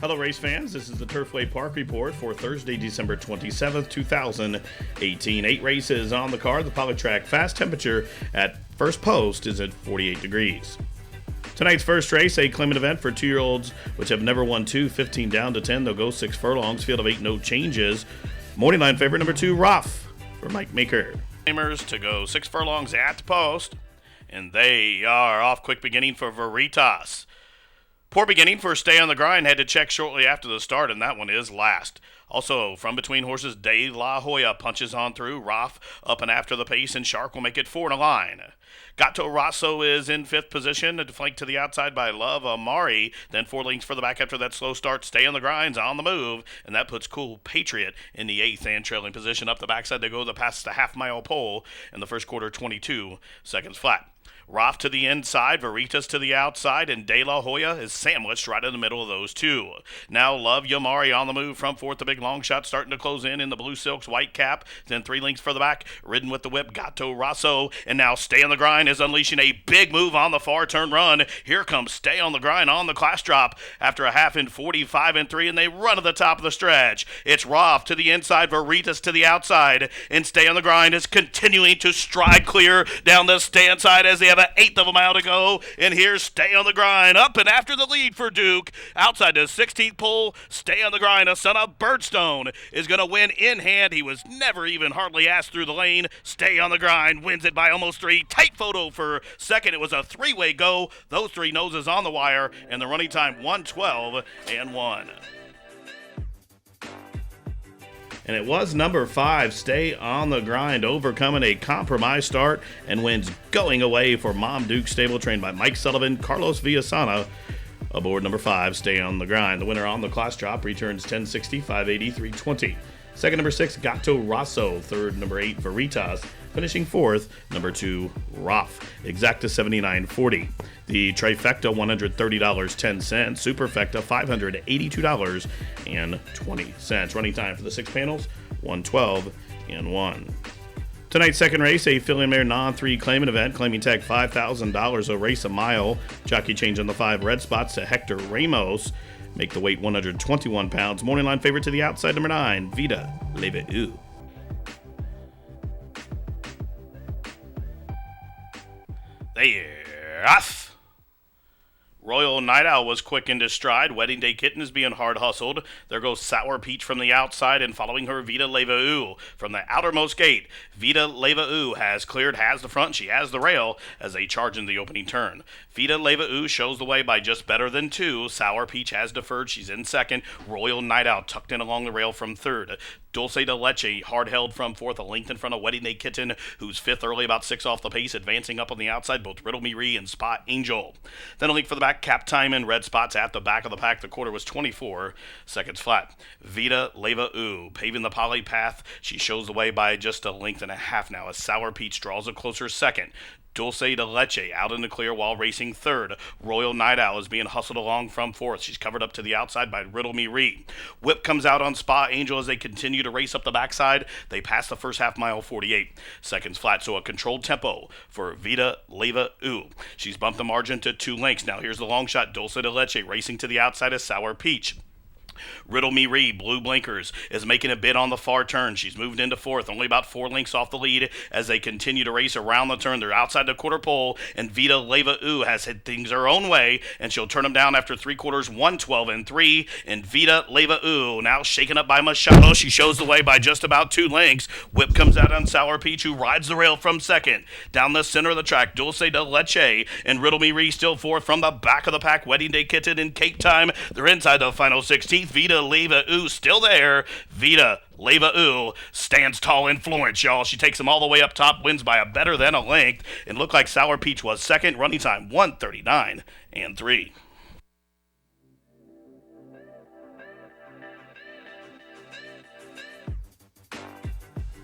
Hello, race fans. This is the Turfway Park Report for Thursday, December 27th, 2018. 8 races on the card. The Polytrack fast temperature at first post is at 48 degrees. Tonight's first race, a claimant event for 2-year-olds which have never won 15 down to 10. They'll go 6 furlongs, field of 8, no changes. Morning line favorite number 2, Rough for Mike Maker. Claimers to go 6 furlongs at the post, and they are off. Quick beginning for Veritas. Poor beginning for Stay on the Grind. Had to check shortly after the start, and that one is last. Also, from between horses, De La Hoya punches on through. Roth up and after the pace, and Shark will make it 4 in a line. Gato Rosso is in 5th position, flanked to the outside by Love Amari. Then 4 lengths for the back after that slow start. Stay on the Grind's on the move, and that puts Cool Patriot in the 8th and trailing position. Up the backside they go past the half-mile pole in the first quarter, 22 seconds flat. Roth to the inside, Veritas to the outside, and De La Hoya is sandwiched right in the middle of those two. Now Love Yamari on the move from 4th. The big long shot starting to close in the blue silks, white cap. Then 3 lengths for the back, ridden with the whip, Gato Rosso. And now Stay on the Grind is unleashing a big move on the far turn run. Here comes Stay on the Grind on the class drop after a half in 45 and 3, and they run to the top of the stretch. It's Roth to the inside, Veritas to the outside, and Stay on the Grind is continuing to stride clear down the stand side as they have an 1/8 of a mile to go, and here's Stay on the Grind up and after the lead for Duke. Outside the 16th pole, Stay on the Grind, a son of Birdstone, is going to win in hand. He was never even hardly asked through the lane. Stay on the Grind wins it by almost 3. Tight photo for second. It was a 3-way go. Those 3 noses on the wire, and the running time 1:12 and 1. And it was number 5, Stay on the Grind, overcoming a compromise start and wins going away for Mom Duke stable, trained by Mike Sullivan, Carlos Villasana. Aboard number 5, Stay on the Grind. The winner on the class drop returns 1060, 580, 320. Second, number 6, Gato Rosso. Third, number 8, Veritas. Finishing 4th, number 2, Roth. Exacta 79.40. The trifecta $130.10. Superfecta $582.20. Running time for the 6 panels 1:12 and 1. Tonight's second race, a filly mare non-3 claimant event, claiming tag $5,000. A race a mile. Jockey change on the 5 red spots to Hector Ramos. Make the weight 121 pounds. Morning line favorite to the outside, number 9, Vida Leve U. They're off. Royal Night Owl was quick into stride. Wedding Day Kitten is being hard hustled. There goes Sour Peach from the outside, and following her, Vida Leva U. From the outermost gate, Vida Leva U has cleared, has the front, she has the rail as they charge in the opening turn. Vida Leva U shows the way by just better than 2. Sour Peach has deferred, she's in second. Royal Night Owl tucked in along the rail from 3rd. Dulce de Leche, hard held from 4th, a length in front of Wedding Day Kitten, who's 5th early, about 6 off the pace, advancing up on the outside, both Riddle Me Ree and Spot Angel. Then a link for the back, Cap Time and red spots at the back of the pack. The quarter was 24 seconds flat. Vida Leva U, paving the poly path. She shows the way by just a length and a half now as Sour Peach draws a closer second. Dulce de Leche out in the clear while racing 3rd. Royal Night Owl is being hustled along from 4th. She's covered up to the outside by Riddle Me Ree. Whip comes out on Spa Angel as they continue to race up the backside. They pass the first half mile 48 seconds flat, so a controlled tempo for Vida Leva U. She's bumped the margin to 2 lengths. Now here's the long shot. Dulce de Leche racing to the outside of Sour Peach. Riddle Me Ree, blue blinkers, is making a bid on the far turn. She's moved into 4th, only about 4 lengths off the lead as they continue to race around the turn. They're outside the quarter pole, and Vida Leva U has hit things her own way, and she'll turn them down after 3 quarters, 1:12 and 3. And Vida Leva U now shaken up by Machado. She shows the way by just about 2 lengths. Whip comes out on Sour Peach, who rides the rail from 2nd. Down the center of the track, Dulce de Leche and Riddle Me Ree still 4th. From the back of the pack, Wedding Day Kitten and Cake Time. They're inside the final 16th. Vida Leva U still there. Vida Leva U stands tall in Florence, y'all. She takes them all the way up top, wins by a better than a length. It looked like Sour Peach was second. Running time 1:39 and 3.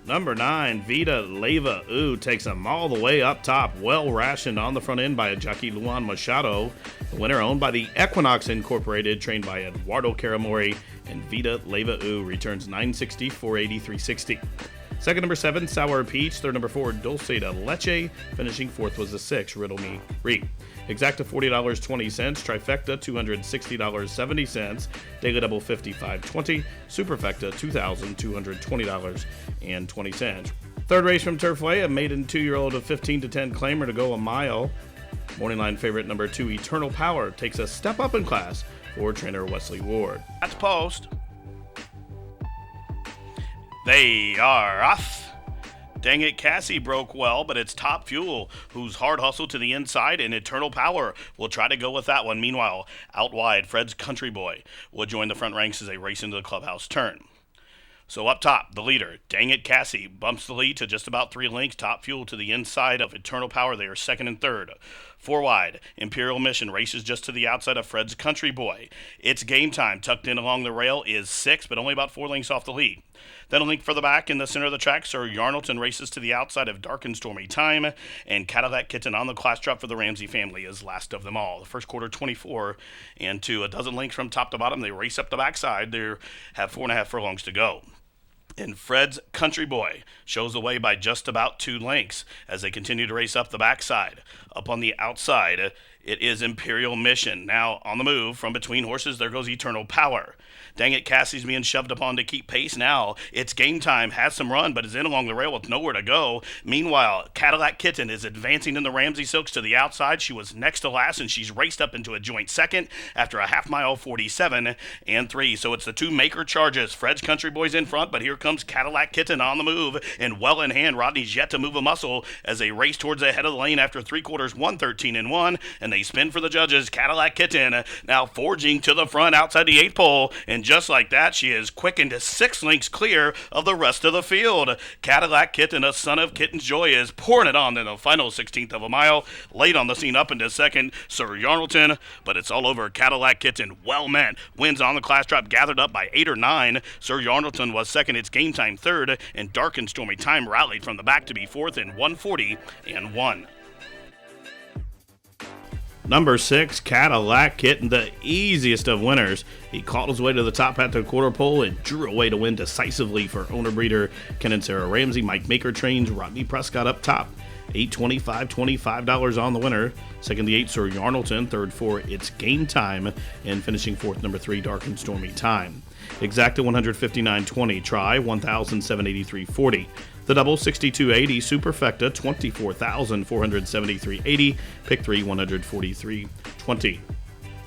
Number 9, Vida Leva U takes them all the way up top. Well rationed on the front end by a jockey, Luan Machado. The winner owned by the Equinox Incorporated, trained by Eduardo Caramori. And Vida Leva U returns 960, 480, 360. Second, number 7, Sour Peach. Third, number 4, Dulce de Leche. Finishing fourth was the 6, Riddle Me Re. Exacta, $40.20. Trifecta, $260.70. Daily Double, $55.20. Superfecta, $2,220.20. Third race from Turfway, a maiden 2-year-old of 15-10 claimer to go a mile. Morning line favorite number 2, Eternal Power, takes a step up in class for trainer Wesley Ward. That's post. They are off. Dang It Cassie broke well, but it's Top Fuel, whose hard hustle to the inside, and Eternal Power will try to go with that one. Meanwhile, out wide, Fred's Country Boy will join the front ranks as they race into the clubhouse turn. So up top, the leader, Dang It Cassie, bumps the lead to just about 3 lengths. Top Fuel to the inside of Eternal Power. They are second and third. 4 wide, Imperial Mission races just to the outside of Fred's Country Boy. It's Game Time, tucked in along the rail, is 6, but only about 4 lengths off the lead. Then a link further back in the center of the track, Sir Yarnleton races to the outside of Dark and Stormy Time, and Cadillac Kitten on the class drop for the Ramsey family is last of them all. The first quarter, 24 and 2. A dozen lengths from top to bottom. They race up the backside. They have 4.5 furlongs to go. And Fred's Country Boy shows the way by just about 2 lengths as they continue to race up the backside. Up on the outside, it is Imperial Mission. Now on the move from between horses, there goes Eternal Power. Dang It Cassie's being shoved upon to keep pace now. It's Game Time, has some run, but is in along the rail with nowhere to go. Meanwhile, Cadillac Kitten is advancing in the Ramsey Silks to the outside. She was next to last, and she's raced up into a joint second after a half mile, 47 and 3. So it's the 2 maker charges. Fred's Country Boy's in front, but here comes Cadillac Kitten on the move, and well in hand. Rodney's yet to move a muscle as they race towards the head of the lane after 3 quarters, 113 and 1, and they spin for the judges. Cadillac Kitten now forging to the front outside the 8th pole, and just like that, she is quickened to 6 lengths clear of the rest of the field. Cadillac Kitten, a son of Kitten's Joy, is pouring it on in the final 16th of a mile. Late on the scene up into second, Sir Yarnleton, but it's all over. Cadillac Kitten, well meant, wins on the class drop, gathered up by 8 or 9. Sir Yarnleton was second. It's Game Time third, and Dark and Stormy Time rallied from the back to be fourth in 140 and 1. Number 6, Cadillac Kitten, the easiest of winners. He caught his way to the top at the quarter pole and drew away to win decisively for owner breeder Ken and Sarah Ramsey. Mike Maker trains Rodney Prescott up top. $825 on the winner. Second, the 8, Sir Yarnleton. Third, 4, It's Game Time. And finishing fourth, number 3, Dark and Stormy Time. Exacta, $159.20. Try, $1,783.40. The double, $62.80. Superfecta, $24,473.80. Pick 3, $143.20.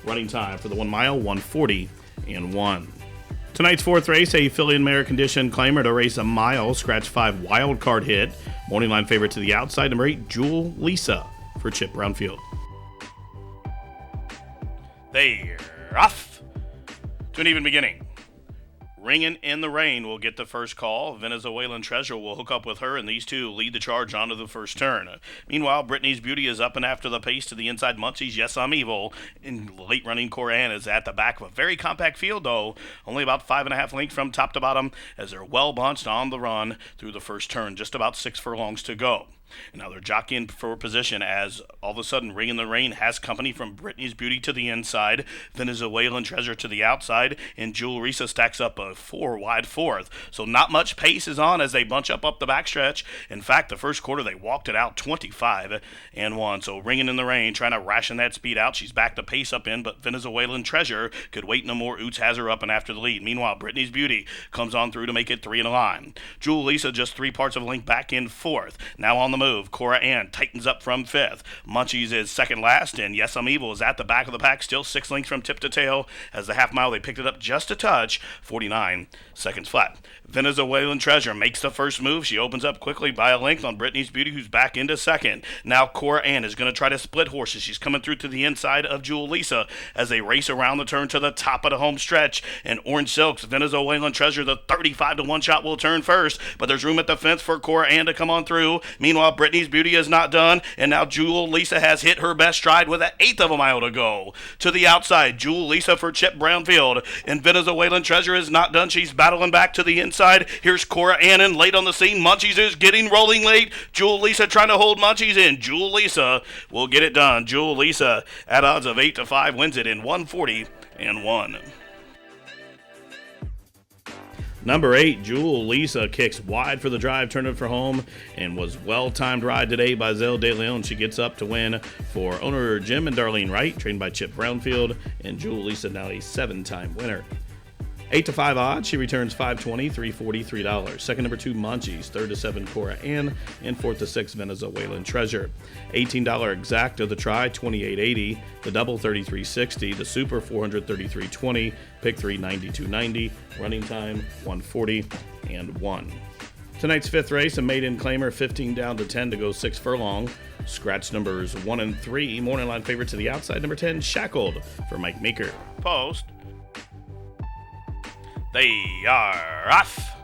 Running time for the 1 mile, 140 and 1. Tonight's 4th race, a filly and mare condition claimer to race a mile. Scratch 5 wild card hit. Morning line favorite to the outside, number 8, Jewel Lisa for Chip Brownfield. They're off to an even beginning. Ringing in the Rain will get the first call. Venezuelan Treasure will hook up with her, and these two lead the charge onto the first turn. Meanwhile, Brittany's Beauty is up and after the pace to the inside. Munchies, Yes, I'm Evil. And late running Coran is at the back of a very compact field, though. Only about 5.5 lengths from top to bottom as they're well bunched on the run through the first turn. Just about 6 furlongs to go. And now they're jockeying for position as all of a sudden Ring in the Rain has company from Brittany's Beauty to the inside, Venezuelan Treasure to the outside, and Jewel Risa stacks up a 4 wide fourth. So not much pace is on as they bunch up the backstretch. In fact, the first quarter they walked it out 25 and 1. So Ringing in the Rain trying to ration that speed out. She's back to pace up in, but Venezuelan Treasure could wait no more. Oots has her up and after the lead. Meanwhile, Brittany's Beauty comes on through to make it 3 in a line. Jewel Lisa just 3 parts of a length back in fourth. Now on the move, Cora Ann tightens up from fifth. Munchies is second last, and Yes, I'm Evil is at the back of the pack, still 6 lengths from tip to tail. As the half mile, they picked it up just a touch, 49 seconds flat. Venezuelan Treasure makes the first move. She opens up quickly by a length on Brittany's Beauty, who's back into second. Now Cora Ann is going to try to split horses. She's coming through to the inside of Jewel Lisa as they race around the turn to the top of the home stretch. And Orange Silks, Venezuelan Treasure, the 35 to 1 shot will turn first, but there's room at the fence for Cora Ann to come on through. Meanwhile, Brittany's Beauty is not done, and now Jewel Lisa has hit her best stride with 1/8 of a mile to go. To the outside, Jewel Lisa for Chip Brownfield, and Venezuelan Treasure is not done. She's battling back to the inside. Here's Cora Ann late on the scene. Munchies is getting rolling late. Jewel Lisa trying to hold Munchies in. Jewel Lisa will get it done. Jewel Lisa at odds of 8 to 5 wins it in 140 and 1. Number 8, Jewel Lisa kicks wide for the drive, turned it for home, and was well-timed ride today by Zell De Leon. She gets up to win for owner Jim and Darlene Wright, trained by Chip Brownfield, and Jewel Lisa now a 7-time winner. 8 to 5 odds, she returns $5.20, $3.40, $3. Second, number 2, Munchies. Third to 7, Cora Ann. And fourth to 6, Venezuelan Treasure. $18 exacta, the try, $28.80. The double, $33.60. The super, $433.20. Pick 3, $92.90. Running time, $140 and 1. Tonight's fifth race, a maiden claimer, 15 down to 10 to go 6 furlong. Scratch numbers 1 and 3. Morning line favorite to the outside, number 10, Shackled for Mike Meeker. Post. They are off.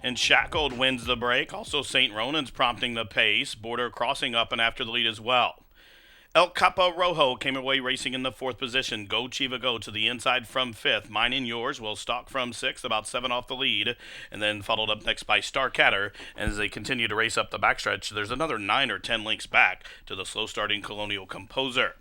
And Shackled wins the break. Also, St. Ronan's prompting the pace. Border crossing up and after the lead as well. El Capo Rojo came away racing in the 4th position. Go Chiva Go to the inside from 5th. Mine and Yours will stalk from 6th, about 7 off the lead. And then followed up next by Star Catter. And as they continue to race up the backstretch, there's another 9 or 10 lengths back to the slow-starting Colonial Composer.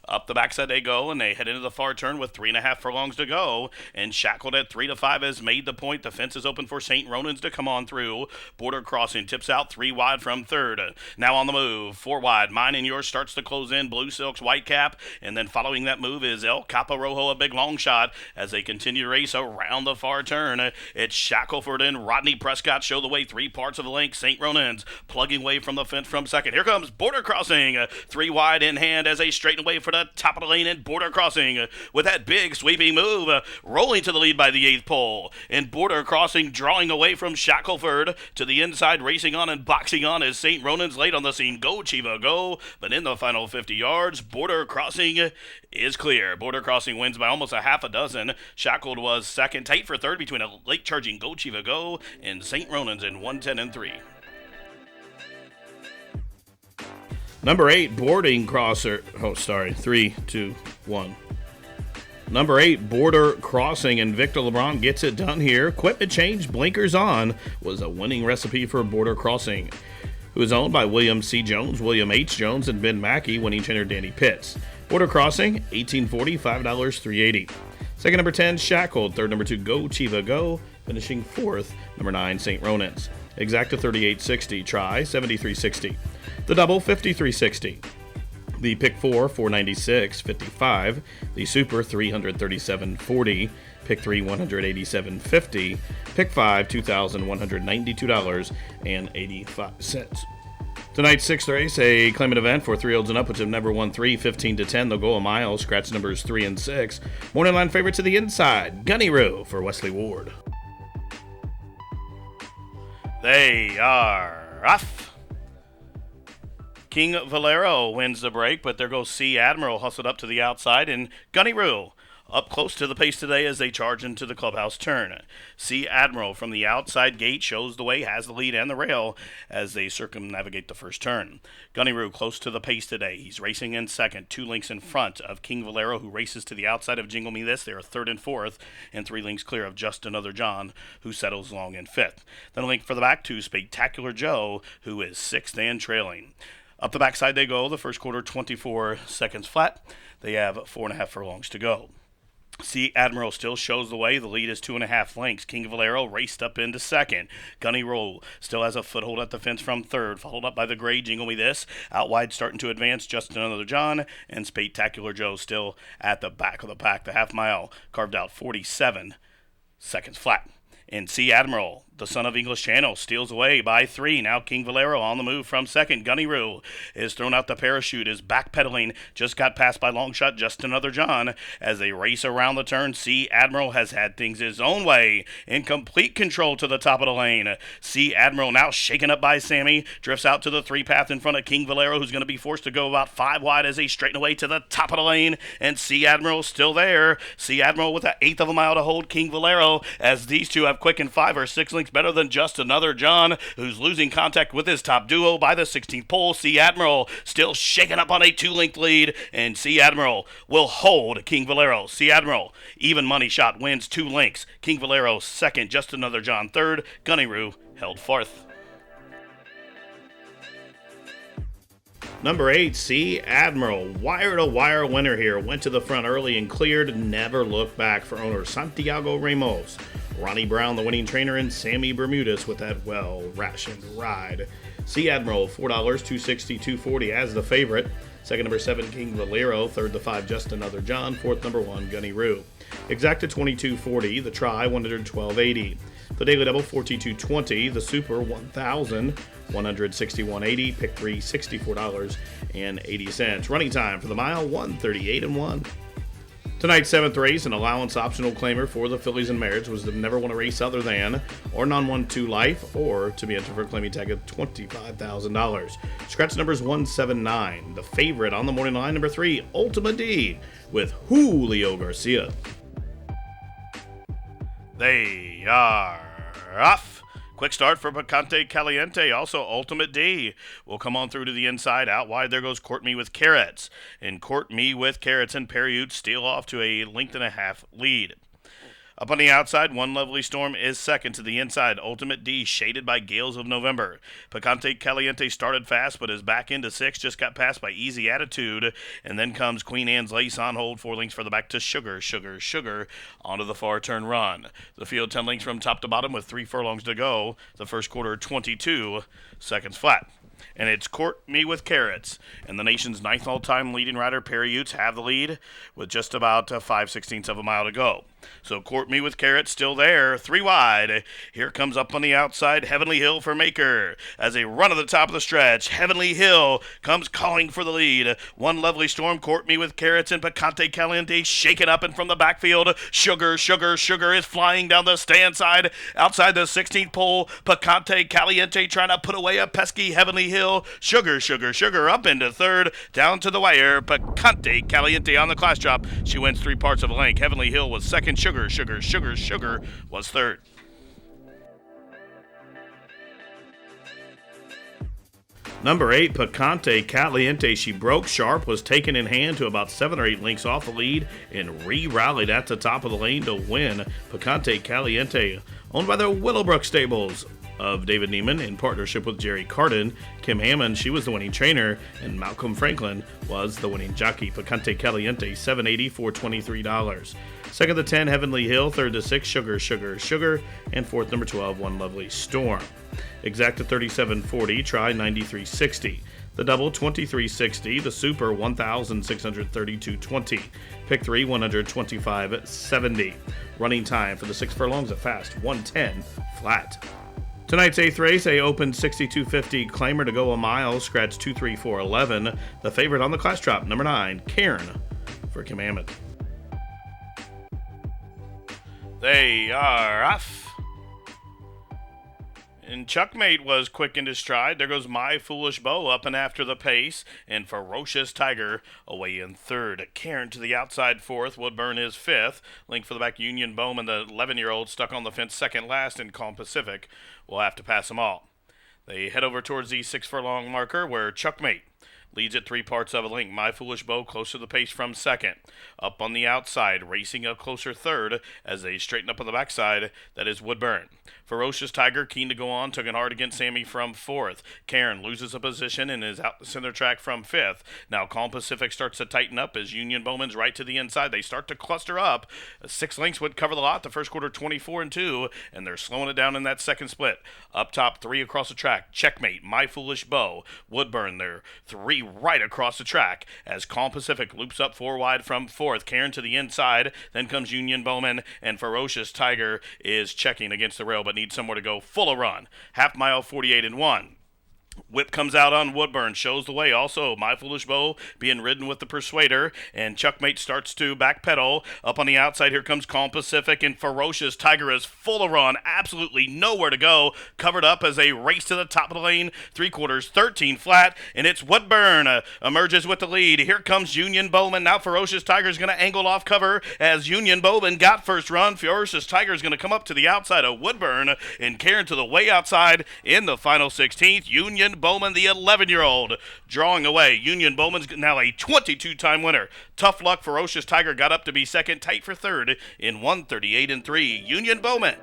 Up the backside they go, and they head into the far turn with 3.5 furlongs to go. And Shackled at 3 to 5 has made the point. The fence is open for St. Ronan's to come on through. Border crossing tips out 3 wide from 3rd. Now on the move, 4 wide. Mine and Yours starts to close in. Blue Silk's White Cap. And then following that move is El Capo Rojo, a big long shot as they continue to race around the far turn. It's Shackleford and Rodney Prescott show the way 3 parts of the length. St. Ronan's plugging away from the fence from 2nd. Here comes Border Crossing. 3 wide in hand as they straighten away for the top of the lane and Border Crossing with that big sweeping move, rolling to the lead by the 8th pole. And Border Crossing drawing away from Shackleford to the inside, racing on and boxing on as St. Ronan's late on the scene. Go Chiva Go, but in the final 50 yards, Border Crossing is clear. Border Crossing wins by almost a half a dozen. Shackled was 2nd, tight for 3rd between a late charging Go Chiva Go and St. Ronan's in 110 and 3. Number 8, Boarding Crosser. 3, 2, 1. Number 8, Border Crossing, and Victor LeBron gets it done here. Equipment change, blinkers on, was a winning recipe for Border Crossing, who is owned by William C. Jones, William H. Jones, and Ben Mackey, winning trainer Danny Pitts. Border Crossing, $18.40, $5, $3.80. Second, number 10, Shackled. Third, number 2, Go Chiva Go. Finishing 4th, number 9, St. Ronan's. Exacta, $38.60. Try, $73.60. The double, $53.60. The pick 4, $496.55. The super, $337.40. Pick 3, $187.50. Pick 5, $2,192.85. Tonight's 6th race, a claimant event for 3-year-olds and up, which have never won 3, 15 to 10. They'll go a mile. Scratch numbers 3 and 6. Morning line favorite to the inside, Gunny Roo for Wesley Ward. They are off. King Valero wins the break, but there goes Sea Admiral hustled up to the outside, and Gunny Roo up close to the pace today as they charge into the clubhouse turn. Sea Admiral from the outside gate shows the way, has the lead and the rail as they circumnavigate the first turn. Gunny Roo close to the pace today. He's racing in 2nd, 2 lengths in front of King Valero, who races to the outside of Jingle Me This. They are 3rd and 4th, and 3 lengths clear of Just Another John, who settles long in 5th. Then a link for the back to Spectacular Joe, who is 6th and trailing. Up the backside they go, the first quarter 24 seconds flat. They have 4.5 furlongs to go. Sea Admiral still shows the way. The lead is 2.5 lengths. King Valero raced up into 2nd. Gunny Roo still has a foothold at the fence from 3rd, followed up by the gray Jingle Me This. Out wide starting to advance, Just Another John, and Spectacular Joe still at the back of the pack. The half mile carved out 47 seconds flat. And Sea Admiral, the son of English Channel, steals away by 3. Now King Valero on the move from 2nd. Gunny Roo is thrown out the parachute, is backpedaling, just got passed by long shot Just Another John. As they race around the turn, Sea Admiral has had things his own way, in complete control to the top of the lane. Sea Admiral now shaken up by Sammy, drifts out to the 3 path in front of King Valero, who's going to be forced to go about 5 wide as they straighten away to the top of the lane, and Sea Admiral still there. Sea Admiral with an 1/8 of a mile to hold King Valero, as these two have quickened 5 or 6 lengths better than Just Another John, who's losing contact with his top duo by the 16th pole. Sea Admiral still shaking up on a 2-length lead, and Sea Admiral will hold King Valero. Sea Admiral, even money shot, wins 2 lengths. King Valero 2nd, Just Another John 3rd. Gunny Roo held 4th. Number 8, Sea Admiral, wire-to-wire winner here. Went to the front early and cleared, never looked back for owner Santiago Ramos. Ronnie Brown, the winning trainer, and Sammy Bermudez with that well-rationed ride. Sea Admiral, $4, $260, $240 as the favorite. Second, number 7, King Valero. Third, the 5, Just Another John. Fourth, number 1, Gunny Roo. Exacta, $22.40. The Try, $112.80. The Daily Double, $42.20. The Super, $1,000, $161.80. Pick 3, $64.80. Running time for the mile, 1:38.1. Tonight's 7th race, an allowance optional claimer for the Fillies and Marriage, was the Never Won a Race Other Than, or Non-1-2 Life, or to be entered for a claiming tag of $25,000. Scratch numbers 179. The favorite on the morning line, number 3, Ultima D, with Julio Garcia. They are off. Quick start for Picante Caliente. Also, Ultimate D will come on through to the inside. Out wide, there goes Court Me with Carrots. And Court Me with Carrots and Perriute steal off to a 1.5 length lead. Up on the outside, One Lovely Storm is second. To the inside, Ultimate D shaded by Gales of November. Picante Caliente started fast, but is back into 6. Just got passed by Easy Attitude. And then comes Queen Anne's Lace on hold. 4 lengths for the back to Sugar, Sugar, Sugar onto the far turn run. The field 10 lengths from top to bottom with 3 furlongs to go. The first quarter 22 seconds flat. And it's Court Me with Carrots. And the nation's 9th all-time leading rider, Perriutes, have the lead with just about 5/16 of a mile to go. So Court Me with Carrots still there, 3 wide. Here comes up on the outside, Heavenly Hill for Maker. As they run to the top of the stretch, Heavenly Hill comes calling for the lead. One Lovely Storm, Court Me with Carrots, and Picante Caliente shaken up and from the backfield. Sugar, Sugar, Sugar is flying down the stand side. Outside the 16th pole, Picante Caliente trying to put away a pesky Heavenly Hill. Sugar, Sugar, Sugar up into third, down to the wire. Picante Caliente on the class drop. She wins 3 parts of a length. Heavenly Hill was second. Sugar, Sugar, Sugar, Sugar was third. Number 8, Picante Caliente. She broke sharp, was taken in hand to about 7 or 8 lengths off the lead, and re-rallied at the top of the lane to win. Picante Caliente, owned by the Willowbrook Stables of David Neiman in partnership with Jerry Carden. Kim Hammond, she was the winning trainer, and Malcolm Franklin was the winning jockey. Picante Caliente, $7.80 for $23. Second to 10, Heavenly Hill. Third to 6, Sugar, Sugar, Sugar. And fourth, number 12, One Lovely Storm. Exacta, $37.40. Try, $93.60. The double, $23.60. The super, $1,632.20. Pick 3, $125.70. Running time for the 6 furlongs, a fast 1:10 flat. Tonight's 8th race, a open 62.50 claimer to go a mile, scratch 23411. The favorite on the class drop, number 9, Cairn for Kim Hammond. They are off. And Chuckmate was quick into stride. There goes My Foolish Beau up and after the pace. And Ferocious Tiger away in third. Cairn to the outside fourth. Woodburn is fifth. Link for the back, Union Bowman, the 11-year-old, stuck on the fence second last. And Calm Pacific will have to pass them all. They head over towards the 6 furlong marker where Chuckmate leads at 3 parts of a length. My Foolish Beau close to the pace from second. Up on the outside, racing a closer third as they straighten up on the backside. That is Woodburn. Ferocious Tiger, keen to go on, took it hard against Sammy from fourth. Cairn loses a position and is out the center track from fifth. Now Calm Pacific starts to tighten up as Union Bowman's right to the inside. They start to cluster up. 6 lengths would cover the lot. The first quarter 24-2, and they're slowing it down in that second split. Up top, 3 across the track. Checkmate, My Foolish Beau, Woodburn there. 3 right across the track as Calm Pacific loops up 4 wide from fourth. Cairn to the inside. Then comes Union Bowman, and Ferocious Tiger is checking against the rail, but needs somewhere to go. Full of run. Half mile, 48-1. Whip comes out on Woodburn, shows the way. Also, My Foolish Beau being ridden with the Persuader, and Chuckmate starts to backpedal. Up on the outside, here comes Calm Pacific, and Ferocious Tiger is full of run, absolutely nowhere to go. Covered up as they race to the top of the lane, 3/4, 13 flat, and it's Woodburn emerges with the lead. Here comes Union Bowman. Now Ferocious Tiger is going to angle off cover as Union Bowman got first run. Ferocious Tiger is going to come up to the outside of Woodburn, and Cairn to the way outside in the final 16th. Union Bowman, the 11-year-old, drawing away. Union Bowman's now a 22-time winner. Tough luck, Ferocious Tiger got up to be second, tight for third in 1:38-3. Union Bowman,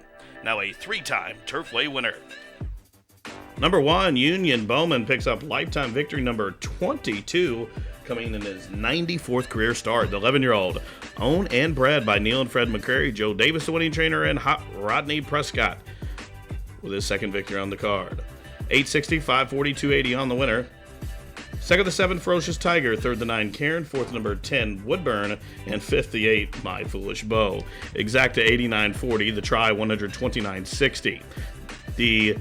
now a 3-time Turfway winner. Number 1, Union Bowman picks up lifetime victory number 22, coming in his 94th career start. The 11-year-old Owned and bred by Neil and Fred McCrary, Joe Davis, the winning trainer, and Hot Rodney Prescott with his second victory on the card. 860, 540, 280 on the winner. Second, the 7, Ferocious Tiger. Third, the 9, Karen. Fourth, number 10, Woodburn. And fifth, the 8, My Foolish Bow. Exacta 89.40. The try 129.60. The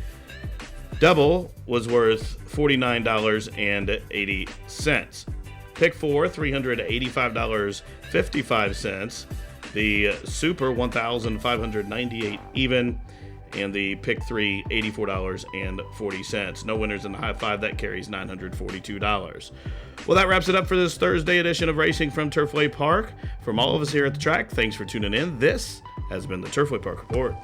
double was worth $49.80. Pick 4, $385.55. The super, $1,598 even. And the pick 3, $84.40. No winners in the high five. That carries $942. Well, that wraps it up for this Thursday edition of Racing from Turfway Park. From all of us here at the track, thanks for tuning in. This has been the Turfway Park Report.